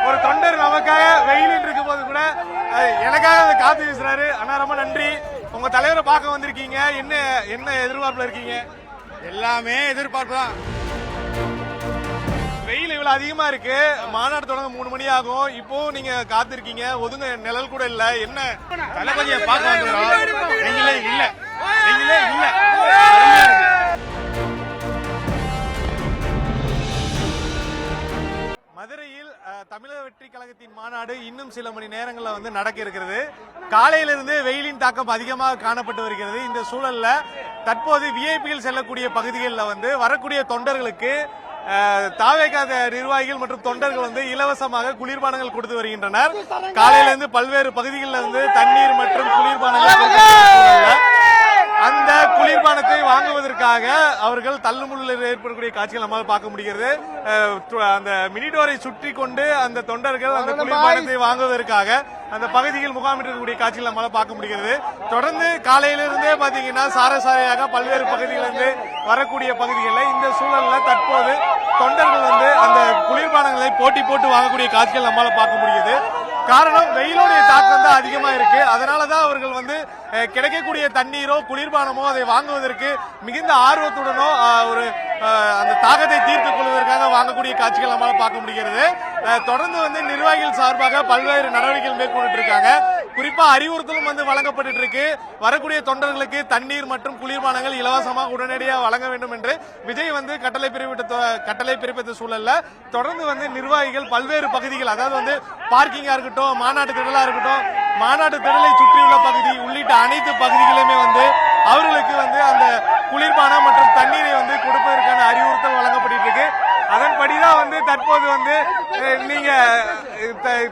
ஒரு தொண்டர் நமக்காக வெயிலில் இருக்கும் போது கூட எனக்காக அதை காத்து வீசுறாரு. அண்ணா ரொம்ப நன்றி. உங்க தலைவரை பார்க்க வந்திருக்கீங்க, என்ன என்ன எதிர்பார்ப்புல இருக்கீங்க? எல்லாமே எதிர்பார்ப்பு தான். வெயில் இவ்வளவு அதிகமா இருக்கு, மாநாடு தொடங்க 3 மணி ஆகும். இப்போ நீங்க காத்திருக்கீங்க, ஒதுங்க நிழல் கூட இல்ல. என்ன தளபதியை பார்க்க வந்துடும். நீங்களே இல்ல. மதுரையில் தமிழக வெற்றி கழகத்தின் மாநாடு இன்னும் சில மணி நேரங்களில் நடக்க இருக்கிறது. காலையிலிருந்து வெயிலின் தாக்கம் அதிகமாக காணப்பட்டு வருகிறது. இந்த சூழல்ல தற்போது விஐபிகள் செல்லக்கூடிய பகுதிகளில் வரக்கூடிய தொண்டர்களுக்கு தாவேகாத நிர்வாகிகள் மற்றும் தொண்டர்கள் இலவசமாக குளிர்பானங்கள் கொடுத்து வருகின்றனர். காலையிலிருந்து பல்வேறு பகுதிகளில் தண்ணீர் மற்றும் குளிர்பானங்கள் அந்த குளிர்பானத்தை வாங்குவதற்காக அவர்கள் தள்ளுமுள்ளில் ஏற்படக்கூடிய காட்சிகள் நம்மால் பார்க்க முடிகிறது. அந்த மினிடோரை சுற்றி கொண்டு அந்த தொண்டர்கள் அந்த குளிர்பானத்தை வாங்குவதற்காக அந்த பகுதியில் முகாமிட்டிருக்கக்கூடிய காட்சிகள் நம்மால் பார்க்க முடிகிறது. தொடர்ந்து காலையிலிருந்தே பாத்தீங்கன்னா சாரசாரையாக பல்வேறு பகுதிகளிலிருந்து வரக்கூடிய பகுதிகளில் இந்த சூழல்ல தற்போது தொண்டர்கள் அந்த குளிர்பானங்களை போட்டி போட்டு வாங்கக்கூடிய காட்சிகள் நம்மால பார்க்க முடியுது. காரணம் வெயிலுடைய தாக்கம் தான் அதிகமா இருக்கு. அதனாலதான் அவர்கள் கிடைக்கக்கூடிய தண்ணீரோ குளிர்பானமோ அதை வாங்குவதற்கு மிகுந்த ஆர்வத்துடனோ ஒரு அந்த தாகத்தை தீர்த்துக் கொள்வதற்காக வாங்கக்கூடிய காட்சிகள் நம்மால பார்க்க முடிகிறது. தொடர்ந்து நிர்வாகிகள் சார்பாக பல்வேறு நடவடிக்கைகள் மேற்கொண்டு இருக்காங்க. குறிப்பா அறிவுறுத்தலும் வழங்கப்பட்டு இருக்கு. வரக்கூடிய தொண்டர்களுக்கு தண்ணீர் மற்றும் குளிர்பானங்கள் இலவசமாக உடனடியாக வழங்க வேண்டும் என்று விஜய் கட்டளை பிறப்பித்த சூழல்ல தொடர்ந்து நிர்வாகிகள் பல்வேறு பகுதிகள், அதாவது பார்க்கிங்கா இருக்கட்டும், மாநாட்டு திடலா இருக்கட்டும், மாநாட்டு திடலை சுற்றியுள்ள பகுதி உள்ளிட்ட அனைத்து பகுதிகளுமே அவர்களுக்கு அந்த குளிர்பானம் மற்றும் தண்ணீரை கொடுப்பதற்கான அறிவுறுத்தல் வழங்கப்பட்டு இருக்கு. அதன்படிதான் தற்போது நீங்க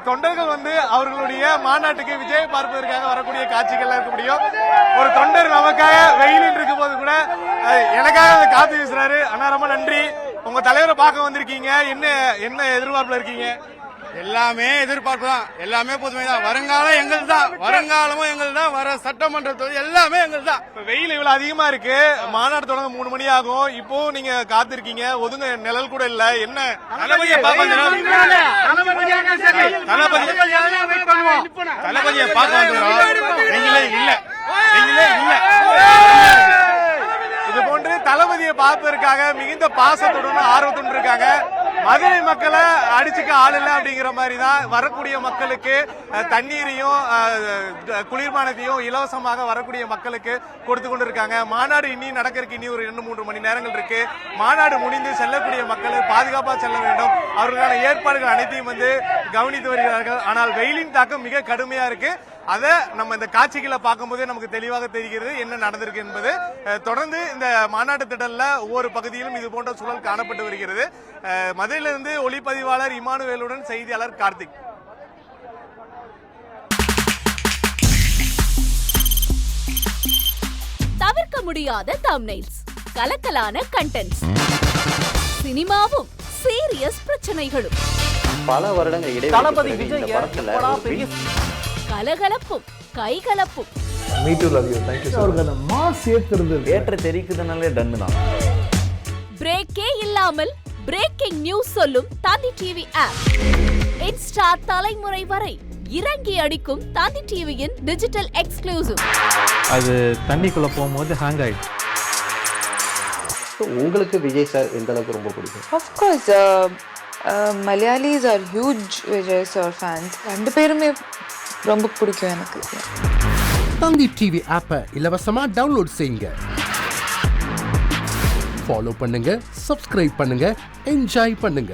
தொண்டர்கள் அவர்களுடைய மாநாட்டுக்கு விஜய் பார்ப்பதற்காக வரக்கூடிய காட்சிகள் இருக்க முடியும். ஒரு தொண்டர் நமக்காக வெயிலில் இருக்கும் போது கூட எனக்காக அதை காத்து வீசுறாரு. அண்ணா ரொம்ப நன்றி. உங்க தலைவரை பார்க்க வந்திருக்கீங்க, என்ன என்ன எதிர்பார்ப்புல இருக்கீங்க? எல்லாமே எதிர்பார்ப்பு தான். எல்லாமே புதுமை தான். வருங்காலம் எங்கள் தான், வருங்காலமும் எங்கள் தான், வர சட்டமன்ற எல்லாமே எங்கள் தான். வெயில் இவ்வளவு அதிகமா இருக்கு, மாநாடு தொடங்க 3 மணி ஆகும். இப்போ நீங்க காத்திருக்கீங்க, ஒதுங்க நிழல் கூட இல்ல. என்ன தளபதியை பார்க்க வந்துடும். நீங்களே இல்ல. இது போன்று தளபதியை பார்ப்பதற்காக மிகுந்த பாசத்துடன் ஆர்வத்துடன் இருக்காங்க. மதுரை மக்களை அடிச்சுக்க ஆள் இல்ல அப்படிங்கிற மாதிரி தான் வரக்கூடிய மக்களுக்கு தண்ணீரையும் குளிர்பானத்தையும் இலவசமாக வரக்கூடிய மக்களுக்கு கொடுத்து கொண்டு இருக்காங்க. மாநாடு இனி நடக்கிறதுக்கு இனி ஒரு 2-3 மணி நேரங்கள் இருக்கு. மாநாடு முடிந்து செல்லக்கூடிய மக்கள் பாதுகாப்பாக செல்ல வேண்டும். அவர்களுக்கான ஏற்பாடுகள் அனைத்தையும் கவனித்து வருகிறார்கள். ஆனால் வெயிலின் தாக்கம் மிக கடுமையா இருக்கு. அதை நம்ம இந்த காட்சிகளை பார்க்கும்போதே நமக்கு தெளிவாக தெரிகிறது என்ன நடந்திருக்கு என்பது. தொடர்ந்து இந்த மாநாட்டு திடல்ல ஒவ்வொரு பகுதியிலும் இது போன்ற சூழல் காணப்பட்டு வருகிறது. மதுரையிலிருந்து ஒளிப்பதிவாளர் இமானுவேலுடன் செய்தியாளர் கார்த்திக். தவிர்க்க முடியாத தம்ப்நெயில்ஸ், கலக்கலான கண்டென்ட்ஸ், சினிமாவும் சீரியஸ் பிரச்சனைகளும், பல வருடங்கள் இடைவெளி, கலகலப்பும் கைகலப்பும், ஏற்ற தெரிக்குதுனாலே டன்னு தான். பிரேக்கே இல்லாமல் பிரேக்கிங் நியூஸ் சொல்லும் தந்தி டிவி ஆப். இன்ஸ்டா தலைமுறை வரை இறங்கி அடிக்கும் தந்தி டிவியின் டிஜிட்டல் எக்ஸ்க்ளூசிவ். அது தண்ணிக்குள்ள போகும்போது ஹேங் ஆயிடுச்சு. உங்களுக்கு விஜய் சார் எந்த அளவுக்கு ரொம்ப பிடிக்கும்? Of course, Malayalis are huge Vijay sir fans. ரெண்டு பேருமே ரொம்ப பிடிக்கும் எனக்கு. தந்தி டிவி ஆப்பை இலவசமா டவுன்லோட் செய்யுங்க. ஃபாலோ பண்ணுங்க, சப்ஸ்கிரைப் பண்ணுங்க, என்ஜாய் பண்ணுங்க.